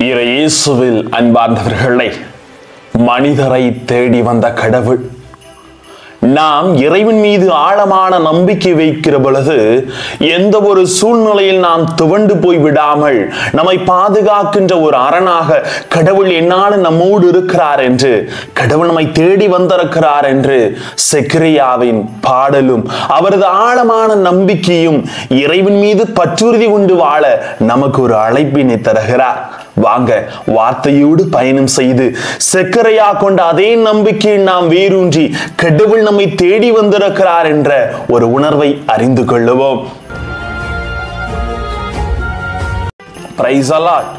இயேசுவில் அன்பார்ந்தவர்களே, மனிதரை தேடி வந்த கடவுள். நாம் இறைவன் மீது ஆழமான நம்பிக்கை வைக்கிற பொழுது எந்த ஒரு சூழ்நிலையில் நாம் துவண்டு போய் விடாமல் நம்மை பாதுகாக்கின்ற ஒரு அரணாக கடவுள் என்னாலும் நம்மோடு இருக்கிறார் என்று, கடவுள் நம்மை தேடி வந்திருக்கிறார் என்று செக்கரியாவின் பாடலும் அவரது ஆழமான நம்பிக்கையும் இறைவன் மீது பற்றுறுதி கொண்டு வாழ நமக்கு ஒரு அழைப்பினை தருகிறார். வாங்க, வார்த்தையோடு பயணம் செய்து செக்கரியா கொண்ட அதே நம்பிக்கையில் நாம் வேரூன்றி கடவுள் நம்மை தேடி வந்திருக்கிறார் என்ற ஒரு உணர்வை அறிந்து கொள்ளுவோம். Praise the Lord.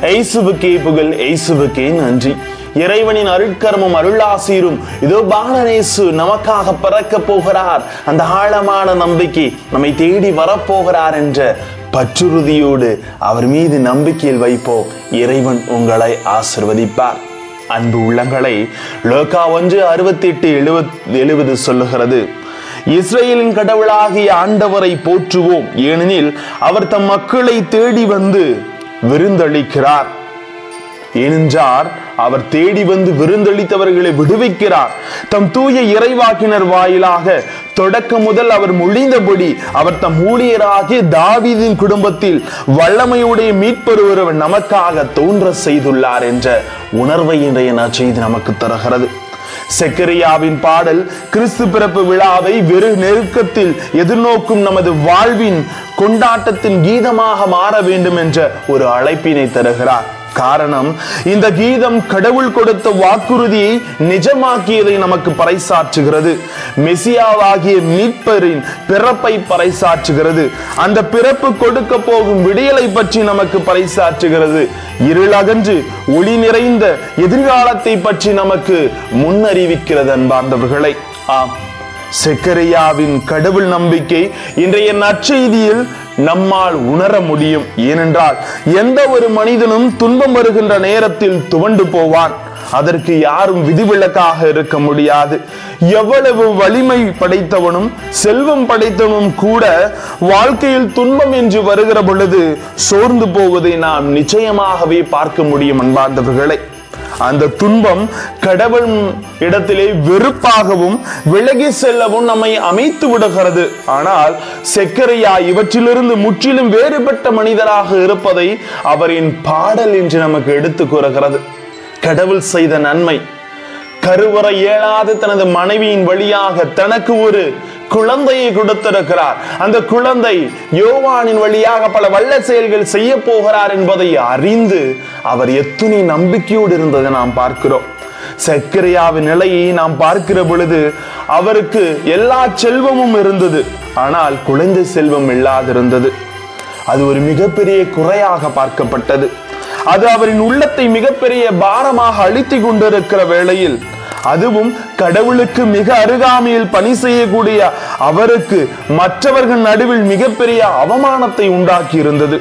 இயேசுவுக்கே புகழ், இயேசுவுக்கே நன்றி. இறைவனின் அருட்கரமும் அருளாசீரும் இதோ பாலனேசு நமக்காக பிறக்க போகிறார். அந்த ஆழமான நம்பிக்கை நம்மை தேடி வரப்போகிறார் என்ற பற்றுறுதியோடு அவர் மீது நம்பிக்கையில் வைப்போம். இறைவன் உங்களை ஆசிர்வதிப்பார். அன்பு உள்ளங்களை, லூக்கா 1:68-70 சொல்லுகிறது, இஸ்ரேலின் கடவுளாகிய ஆண்டவரை போற்றுவோம், ஏனெனில் அவர் தம் மக்களை தேடி வந்து விருந்தளிக்கிறார். ஏனென்றால் அவர் தேடி வந்து விருந்தளித்தவர்களை விடுவிக்கிறார். தம் தூய இறைவாக்கினர் வாயிலாக தொடக்கம் முதல் அவர் மொழிந்தபடி அவர் தம் ஊழியராகிய தாவீதின் குடும்பத்தில் வல்லமையுடைய மீட்பர் ஒருவர் நமக்காக தோன்ற செய்துள்ளார் என்ற உணர்வை இன்றைய நற்செய்தி நமக்கு தருகிறது. செக்கரியாவின் பாடல் கிறிஸ்து பிறப்பு விழாவை வெறு நெருக்கத்தில் எதிர்நோக்கும் நமது வாழ்வின் கொண்டாட்டத்தின் கீதமாக மாற வேண்டும் என்ற ஒரு அழைப்பினை தருகிறார். காரணம், இந்த கீதம் கடவுள் கொடுத்த வாக்குறுதியை நிஜமாக்கியதை நமக்கு பறைசாற்றுகிறது. மெசியாவாகிய மீட்பரின் பிறப்பை பறைசாற்றுகிறது. அந்த பிறப்பு கொடுக்க போகும் விடியலை பற்றி நமக்கு பறைசாற்றுகிறது. இருள் அகன்று ஒளி நிறைந்த எதிர்காலத்தை பற்றி நமக்கு முன்னறிவிக்கிறது. அன்பார்ந்தவர்களை, ஆம், செக்கரியாவின் கடவுள் நம்பிக்கை இன்றைய நற்செய்தியில் நம்மால் உணர முடியும். ஏனென்றால் எந்த ஒரு மனிதனும் துன்பம் வருகின்ற நேரத்தில் துவண்டு போவான். அதற்கு யாரும் விதிவிலக்காக இருக்க முடியாது. எவ்வளவு வலிமை படைத்தவனும் செல்வம் படைத்தவனும் கூட வாழ்க்கையில் துன்பம் என்று வருகிற பொழுது சோர்ந்து போவதை நாம் நிச்சயமாகவே பார்க்க முடியும். அன்பார்ந்தவர்களை, அந்த துன்பம் கடவுள் இடத்திலே வெறுப்பாகவும் விலகி செல்லவும் நம்மை அமைத்து விடுகிறது. ஆனால் செக்கரியா இவற்றிலிருந்து முற்றிலும் வேறுபட்ட மனிதராக இருப்பதை அவரின் பாடல் என்று நமக்கு எடுத்து கூறுகிறது. கடவுள் செய்த நன்மை, கருவறை இயலாத தனது மனைவியின் வழியாக தனக்கு ஒரு குழந்தையை கொடுத்திருக்கிறார். அந்த குழந்தை யோவானின் வழியாக பல வல்ல செயல்கள் செய்ய போகிறார் என்பதை அறிந்து அவர் எத்துணை நம்பிக்கையோடு இருந்ததை நாம் பார்க்கிறோம். செக்கரியாவின் நிலையை நாம் பார்க்கிற பொழுது அவருக்கு எல்லா செல்வமும் இருந்தது, ஆனால் குழந்தை செல்வம் இல்லாதிருந்தது. அது ஒரு மிகப்பெரிய குறையாக பார்க்கப்பட்டது. அது அவரின் உள்ளத்தை மிகப்பெரிய பாரமாக அழுத்தி கொண்டிருக்கிற வேளையில், அதுவும் கடவுளுக்கு மிக அருகாமையில் பணி செய்யக்கூடிய அவருக்கு மற்றவர்கள் நடுவில் மிகப்பெரிய அவமானத்தை உண்டாக்கி இருந்தது.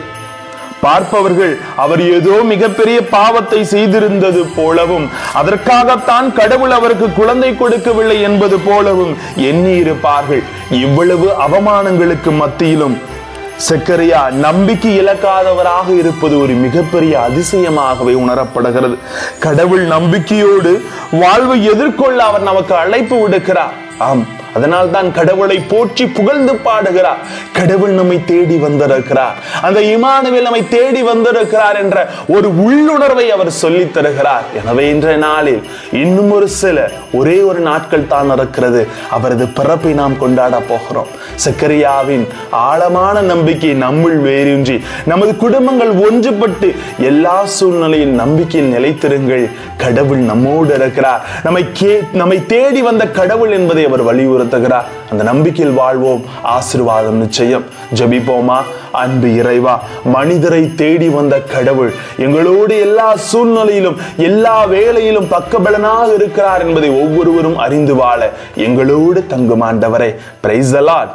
பார்ப்பவர்கள் அவர் ஏதோ மிகப்பெரிய பாவத்தை செய்திருந்தது போலவும், அதற்காகத்தான் கடவுள் அவருக்கு குழந்தை கொடுக்கவில்லை என்பது போலவும் எண்ணி இருப்பார்கள். இவ்வளவு அவமானங்களுக்கு மத்தியிலும் செக்கரியா நம்பிக்கை இழக்காதவராக இருப்பது ஒரு மிகப்பெரிய அதிசயமாகவே உணரப்படுகிறது. கடவுள் நம்பிக்கையோடு வாழ்வை எதிர்கொள்ள அவர் நமக்கு அழைப்பு விடுக்கிறார். ஆம், அதனால் தான் கடவுளை போற்றி புகழ்ந்து பாடுகிறார். கடவுள் நம்மை தேடி வந்திருக்கிறார், அந்த இம்மானுவேல் நம்மை தேடி வந்திருக்கிறார் என்ற ஒரு உள்ளுணர்வை அவர் சொல்லித் தருகிறார். எனவே இன்றைய நாளில் இன்னும் ஒரு சில ஒரே ஒரு நாட்கள் தான் இருக்கிறது. அவரது பிறப்பை நாம் கொண்டாட போகிறோம். செக்கரியாவின் ஆழமான நம்பிக்கை நம்முள் வேரூன்றி நமது குடும்பங்கள் ஒன்றுபட்டு எல்லா சூழ்நிலையில் நம்பிக்கையில் நிலைத்திருங்கள். கடவுள் நம்மோடு இருக்கிறார். நம்மை தேடி வந்த கடவுள் என்பதை அவர் வலியுறுத்துகிறார். அந்த நம்பிக்கையில் வாழ்வோம். ஆசீர்வாதம் நிச்சயம். ஜெபிப்போமா? அன்பு இறைவா, மனிதரை தேடி வந்த கடவுள் எங்களோடு எல்லா சூழ்நிலையிலும் எல்லா வேளையிலும் பக்கபலனாக இருக்கிறார் என்பதை ஒவ்வொருவரும் அறிந்து வாழ எங்களோடு தங்கும் ஆண்டவரே. Praise the Lord.